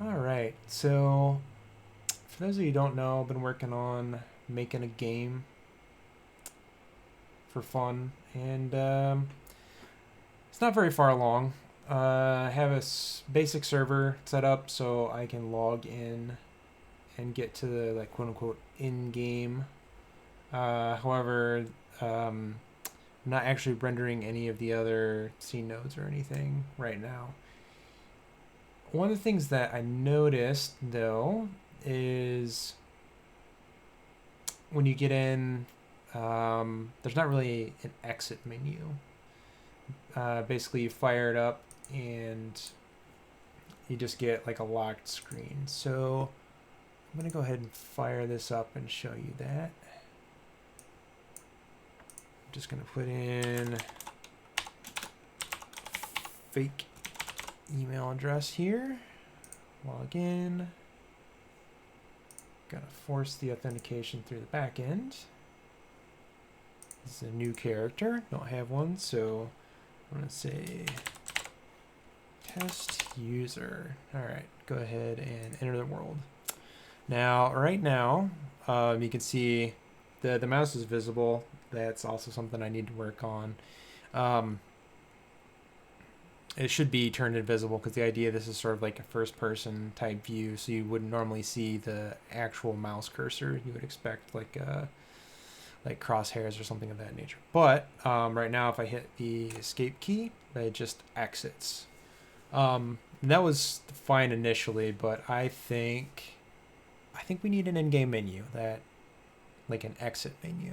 All right, so for those of you who don't know, I've been working on making a game for fun, and it's not very far along. I have a basic server set up so I can log in and get to the like quote unquote in game. However, I'm not actually rendering any of the other scene nodes or anything right now. One of the things that I noticed though is when you get in, there's not really an exit menu. Basically, you fire it up and you just get like a locked screen. So I'm going to go ahead and fire this up and show you that. I'm just going to put in fake email address here. Log in. Gotta force the authentication through the back end. This is a new character. Don't have one, so I'm gonna say test user. All right, go ahead and enter the world. Now, right now, you can see the mouse is visible. That's also something I need to work on. It should be turned invisible because the idea this is sort of like a first person type view, so you wouldn't normally see the actual mouse cursor. You would expect like crosshairs or something of that nature. But right now, if I hit the escape key, it just exits. That was fine initially, but I think we need an in-game menu, that like an exit menu.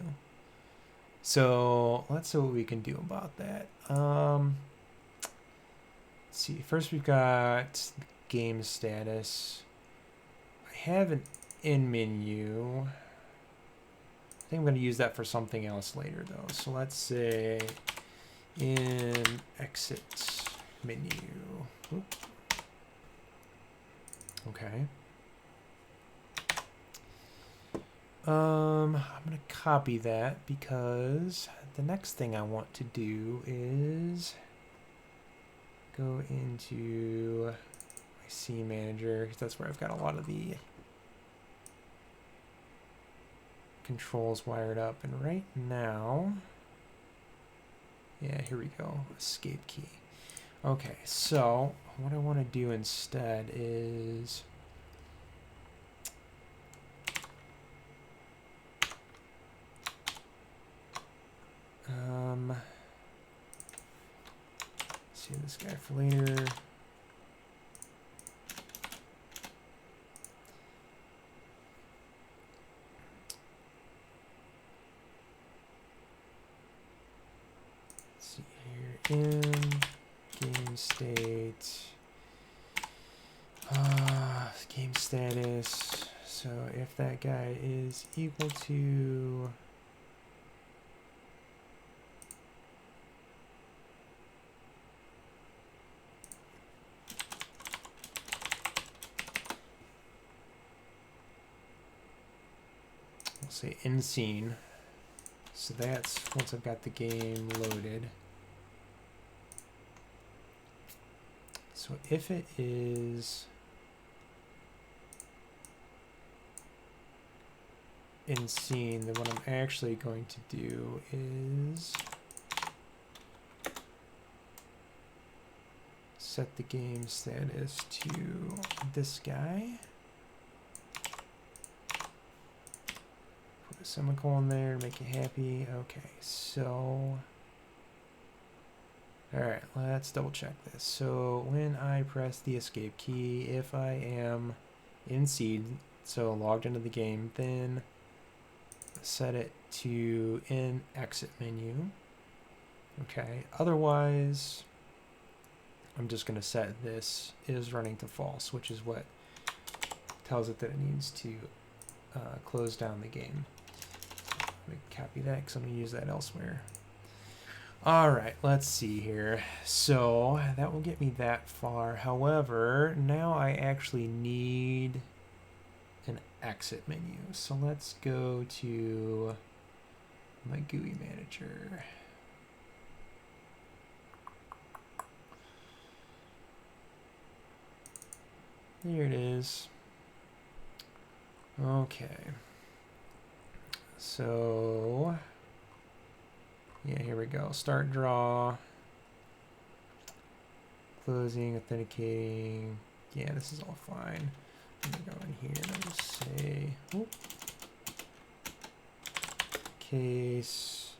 So let's see what we can do about that. Let's see. First, we've got game status. I have an in menu. I think I'm going to use that for something else later, though. So let's say in exit menu. Oop. Okay. I'm going to copy that because the next thing I want to do is go into my scene manager, because that's where I've got a lot of the controls wired up. And right now, yeah, here we go, escape key. Okay, so what I want to do instead is save this guy for later. Let's see here, in game state, game status. So if that guy is equal to say in scene. So that's once I've got the game loaded. So if it is in scene, then what I'm actually going to do is set the game status to this guy. Semicolon there to make it happy. Okay, so all right, let's double check this. So when I press the escape key, if I am in seed, so logged into the game, then set it to in exit menu. Okay, otherwise I'm just going to set this is running to false, which is what tells it that it needs to close down the game. Let me copy that because I'm going to use that elsewhere. All right, let's see here. So that will get me that far. However, now I actually need an exit menu. So let's go to my GUI manager. There it is. Okay. So, yeah, here we go. Start draw. Closing, authenticating. Yeah, this is all fine. I'm gonna go in here and I'll just say, whoop, case,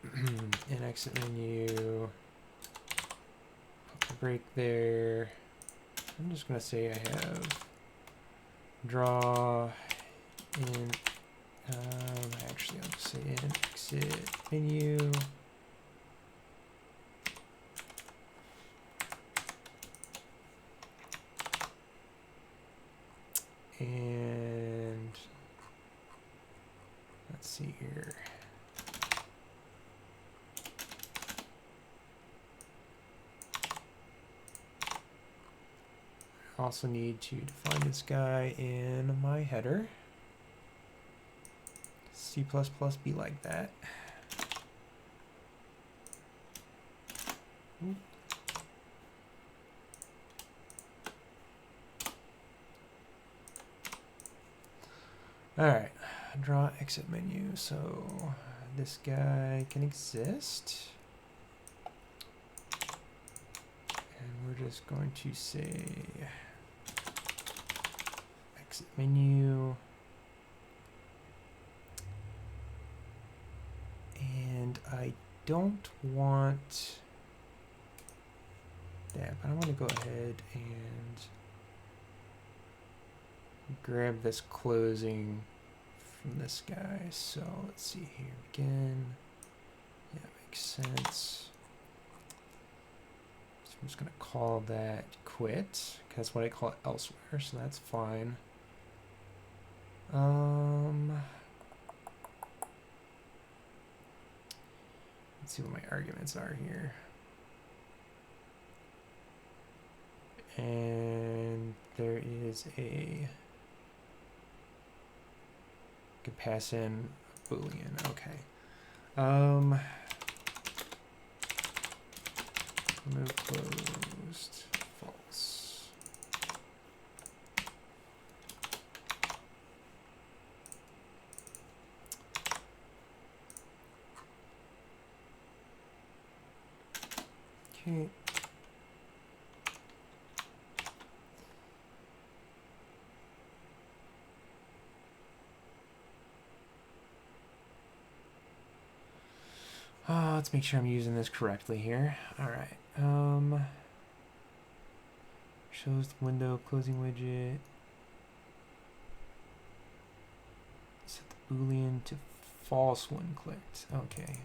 and exit menu, put the break there. I'm just gonna say I have draw in, actually I'll just say in exit menu. And let's see here. I also need to define this guy in my header. C++ be like that. Ooh. All right, draw exit menu. So this guy can exist. And we're just going to say exit menu. And I don't want that, but I want to go ahead and grab this closing from this guy. So let's see here again. Yeah, makes sense. So I'm just going to call that quit, because that's what I call it elsewhere, so that's fine. Let's see what my arguments are here. And there is a could pass in a Boolean. Okay. Remove closed false. Okay. Let's make sure I'm using this correctly here. All right. Shows the window closing widget. Set the Boolean to false when clicked. Okay.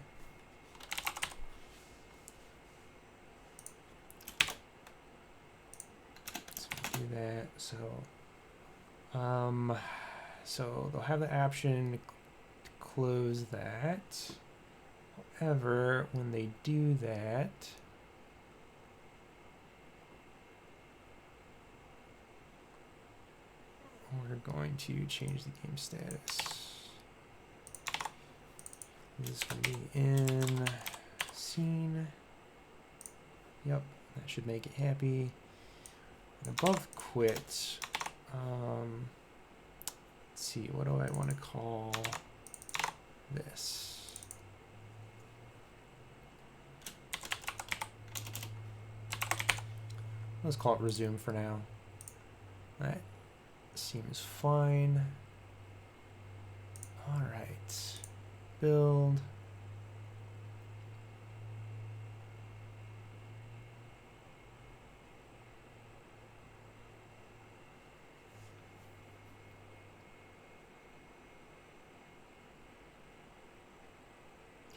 So do that. So they'll have the option to close that. However, when they do that, we're going to change the game status. This is going to be in scene. Yep, that should make it happy. And above quit, let's see, what do I want to call this? Let's call it resume for now. That seems fine. All right, build.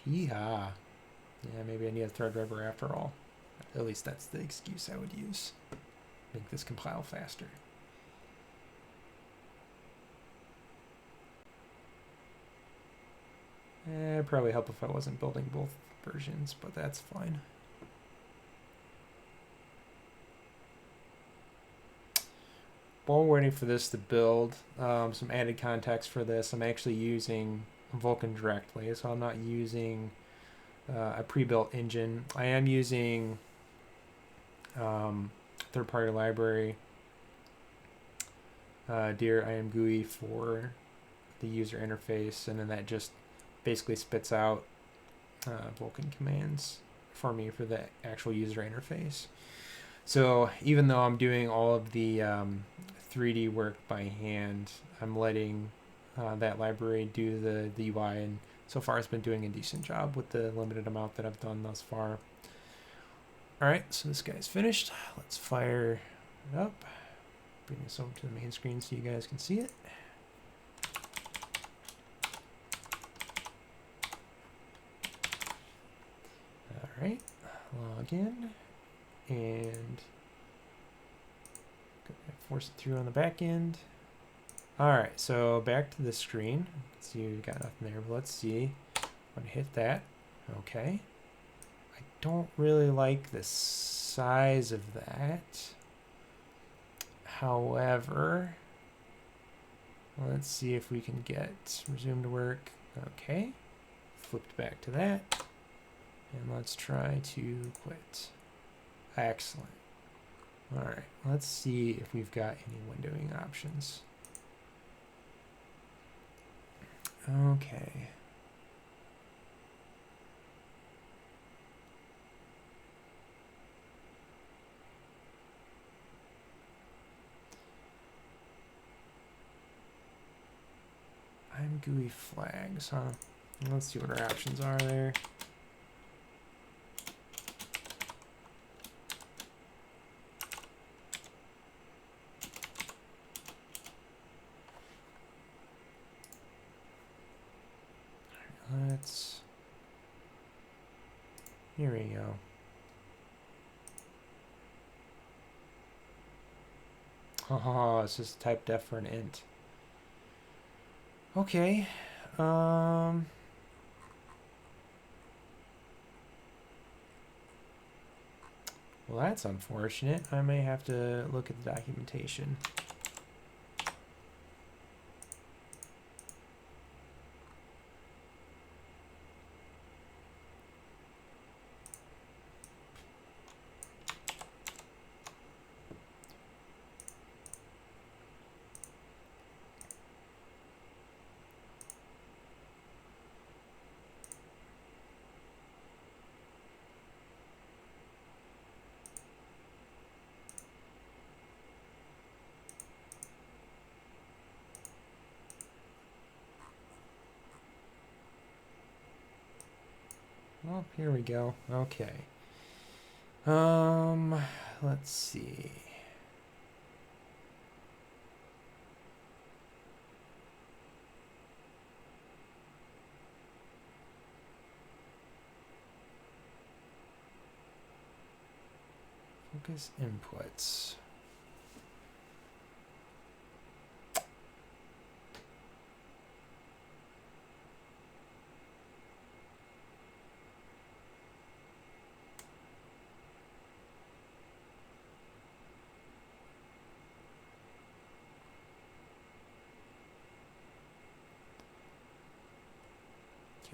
Yeehaw. Yeah, maybe I need a thread driver after all. At least that's the excuse I would use. Make this compile faster. It'd probably help if I wasn't building both versions, but that's fine. While we're waiting for this to build, some added context for this, I'm actually using Vulkan directly, so I'm not using a pre-built engine. I am using third-party library, dir im GUI for the user interface, and then that just basically spits out Vulkan commands for me for the actual user interface. So even though I'm doing all of the 3D work by hand, I'm letting that library do the UI, and so far it's been doing a decent job with the limited amount that I've done thus far. Alright, so this guy's finished. Let's fire it up. Bring this over to the main screen so you guys can see it. Alright, log in, and force it through on the back end. Alright, so back to the screen. Let's see, we got nothing there, but let's see. I'm going to hit that. Okay. I don't really like the size of that. However, let's see if we can get resume to work. Okay. Flipped back to that. And let's try to quit. Excellent. Alright, let's see if we've got any windowing options. Okay. I'm GUI flags, huh? Let's see what our options are there. Here we go. Oh, it's just type def for an int. Okay. Well, that's unfortunate. I may have to look at the documentation. Well, here we go. Okay. Let's see. Focus inputs.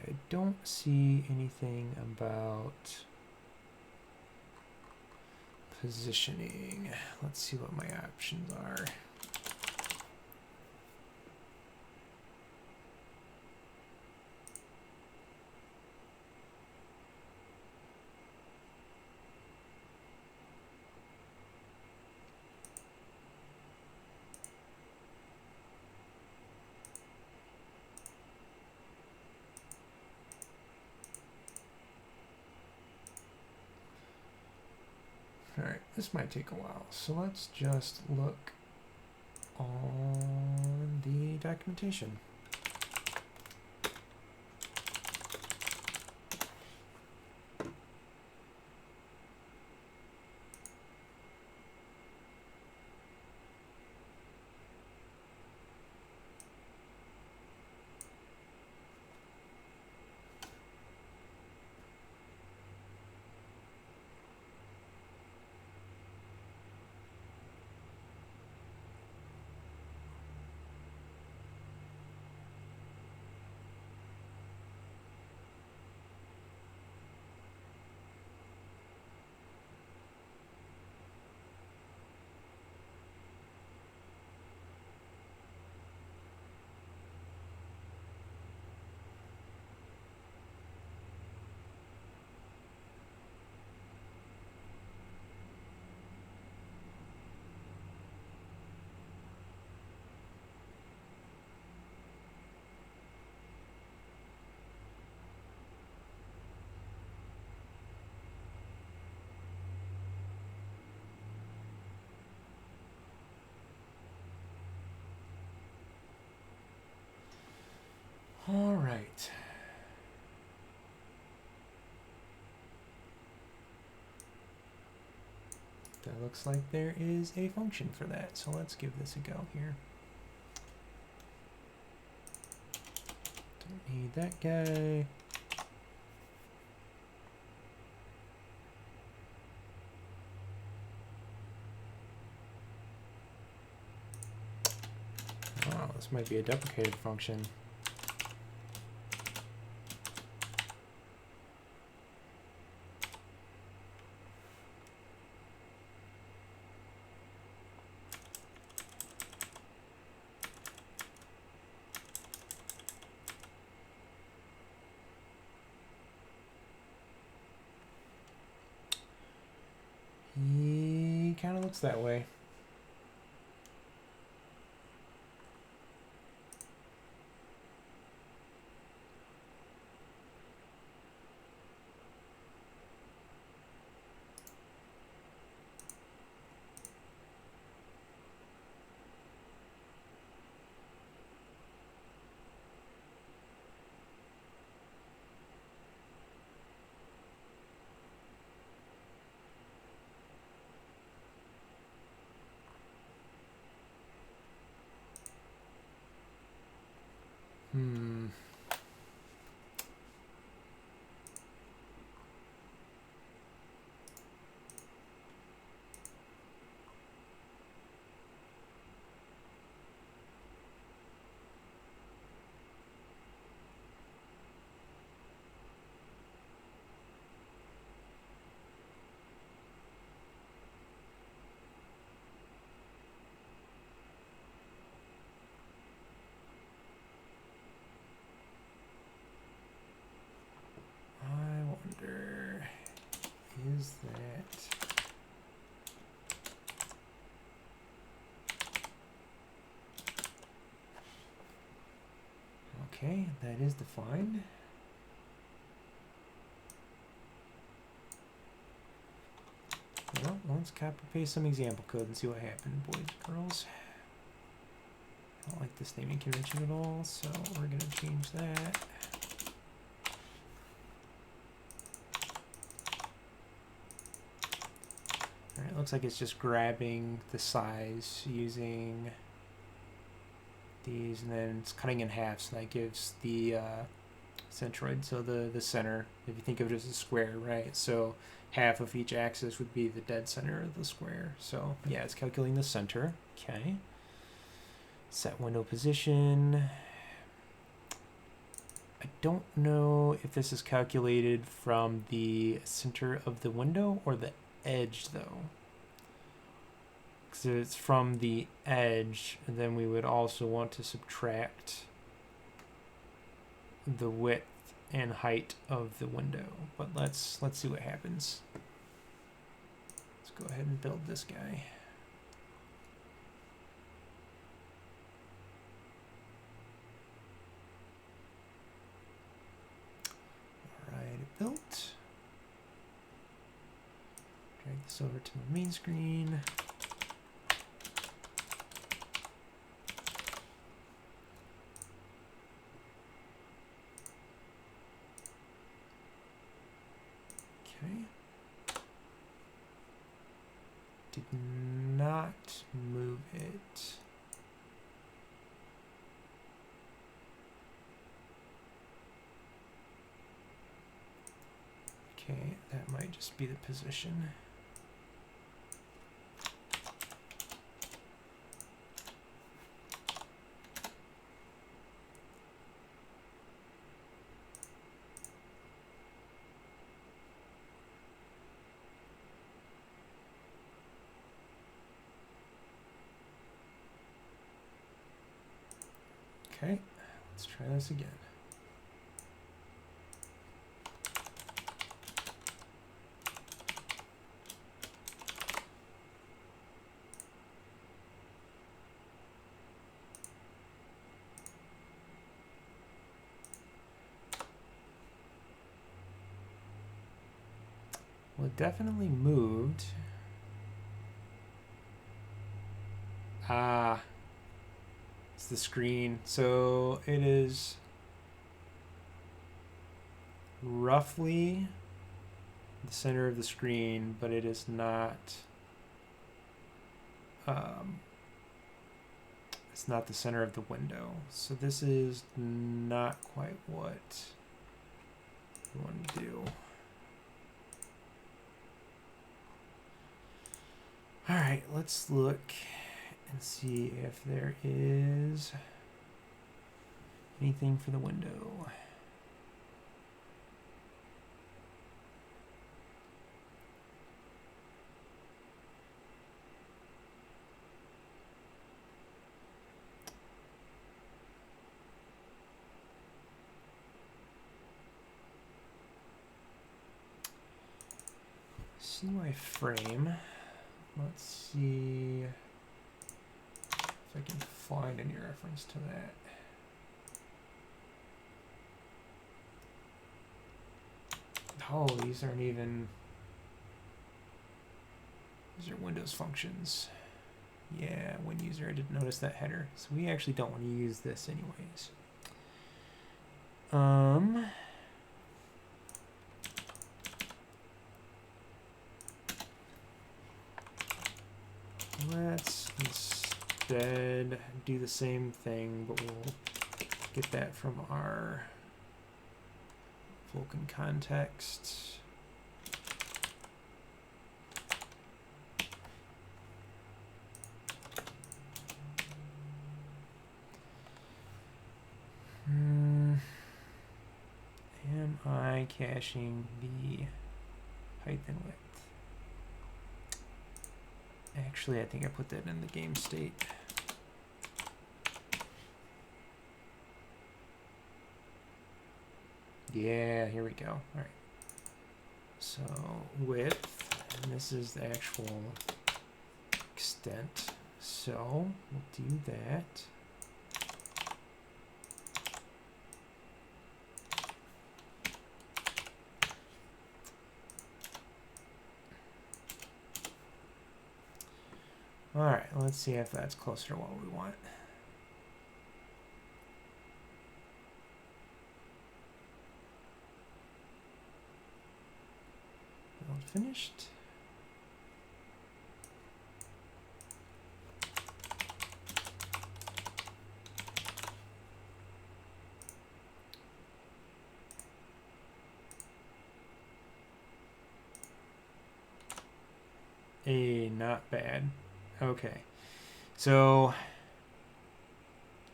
I don't see anything about positioning. Let's see what my options are. Alright, this might take a while, so let's just look on the documentation. right. That looks like there is a function for that, so let's give this a go here. Don't need that guy. Oh, this might be a deprecated function. He kind of looks that way. Hmm. I wonder, is that... Okay, that is defined. Well, let's copy paste some example code and see what happened, boys and girls. I don't like this naming convention at all, so we're going to change that. Alright, looks like it's just grabbing the size using these, and then it's cutting in half, so that gives the centroid, so the center, if you think of it as a square, right? So half of each axis would be the dead center of the square. So yeah, it's calculating the center. Okay. Set window position. I don't know if this is calculated from the center of the window or the edge, though. Because if it's from the edge, then we would also want to subtract the width and height of the window. But let's see what happens. Let's go ahead and build this guy. Alright, built. Drag this over to my main screen. Okay. Did not move it. Okay, that might just be the position. Okay, let's try this again. Well, it definitely moved. Ah, it's the screen. So it is roughly the center of the screen, but it is not. It's not the center of the window. So this is not quite what we want to do. All right, let's look and see if there is anything for the window. CY frame. Let's see if I can find any reference to that. Oh, these aren't even. These are Windows functions. Yeah, when user, I didn't notice that header. So we actually don't want to use this anyways. Let's instead do the same thing, but we'll get that from our Vulkan context. Am I caching the height and width? Actually, I think I put that in the game state. Yeah, here we go. All right. So width, and this is the actual extent. So we'll do that. All right, let's see if that's closer to what we want. Build finished. Not bad. Okay, so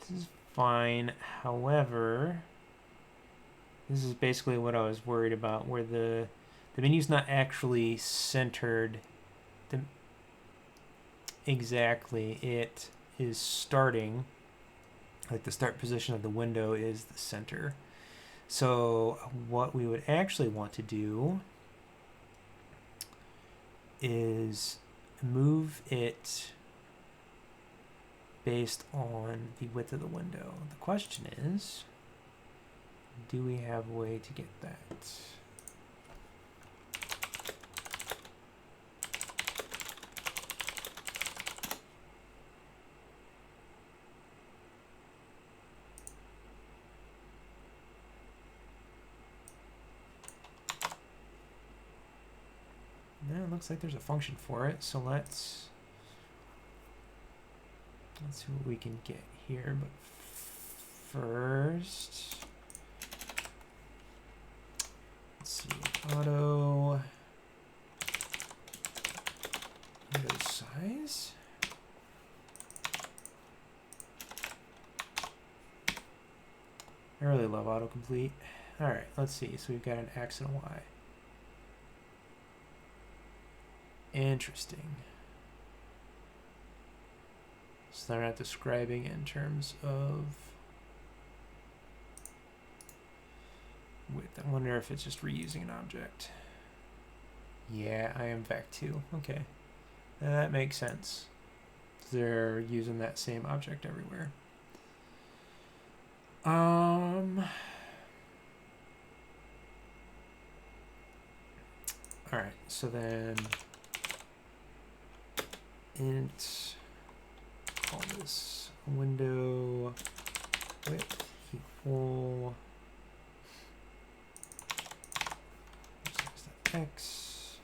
this is fine. However, this is basically what I was worried about, where the menu's not actually centered exactly. It is starting, like the start position of the window is the center. So what we would actually want to do is move it based on the width of the window. The question is, do we have a way to get that? No, it looks like there's a function for it, so let's see what we can get here. But first, let's see, auto size. I really love autocomplete. All right, let's see. So we've got an X and a Y. Interesting. So they're not describing in terms of width. I wonder if it's just reusing an object. Yeah, I am vec2. Okay. That makes sense. They're using that same object everywhere. All right, so then int, call this window width equal X.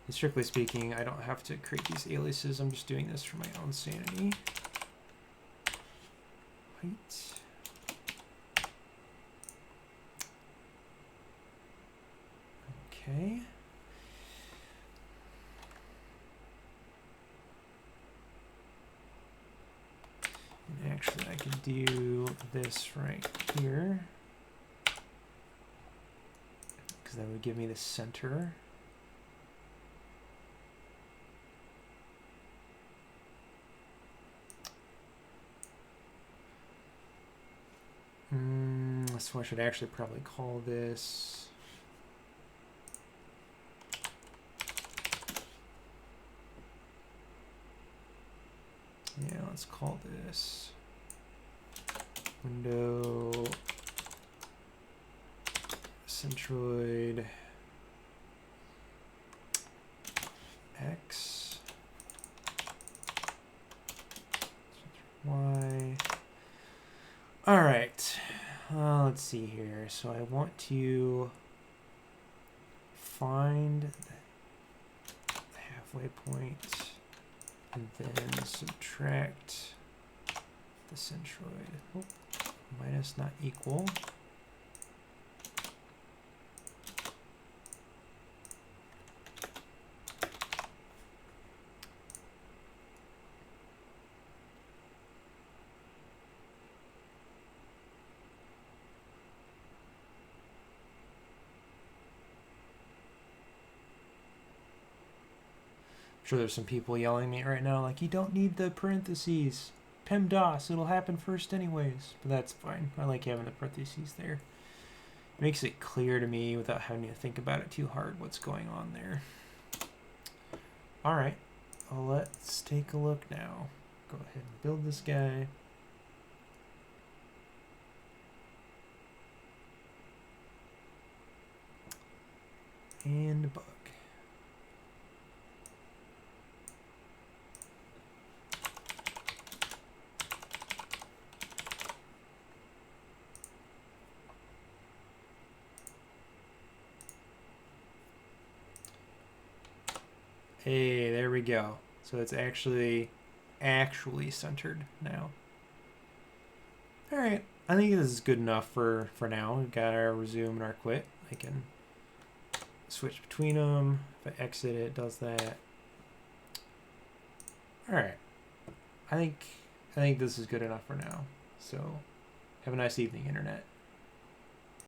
And strictly speaking, I don't have to create these aliases. I'm just doing this for my own sanity. Height. Okay. And actually, I can do this right here, because that would give me the center. So I should actually probably call this let's call this window centroid X Y. All right, let's see here. So I want to find the halfway point and then subtract the centroid. Oh, minus not equal. Sure, there's some people yelling at me right now like, you don't need the parentheses. PEMDAS, it'll happen first anyways. But that's fine. I like having the parentheses there. It makes it clear to me without having to think about it too hard what's going on there. All right, well, let's take a look now. Go ahead and build this guy. And bug. Hey, there we go. So it's actually centered now. All right, I think this is good enough for now. We've got our resume and our quit. I can switch between them. If I exit, it does that. All right, I think this is good enough for now. So have a nice evening, Internet.